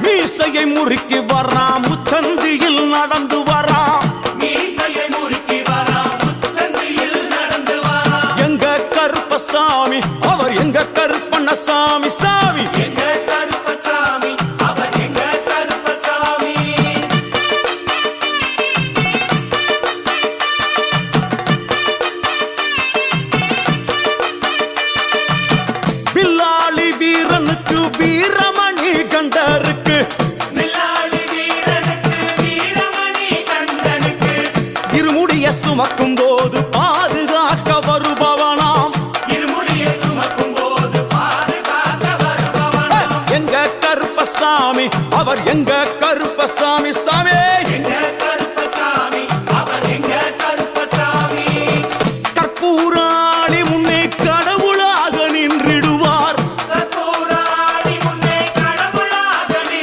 மீசையை முறுக்கி வரான் முச்சந்தியில் நடந்து வரான் மீசையை முறுக்கி வரான் முச்சந்தியில் நடந்து வரான் எங்க கருப்பசாமி அவர் எங்க கருப்பண்ணசாமி சாமி எங்க கருப்பசாமி அவர் எங்க கருப்பசாமி வில்லாளி வீரனுக்கு வீரமணி கண்டருக்கு வில்லாளி வீரனுக்கு வீரமணி கண்டனுக்கு இருமுடிய சுமக்கும் போது பாதுகாக்க வருபவனாம் இருமுடியை சுமக்கும் போது பாதுகாக்க வருபவனாம் எங்க கருப்பசாமி அவர் எங்க கருப்பசாமி சாமி எங்க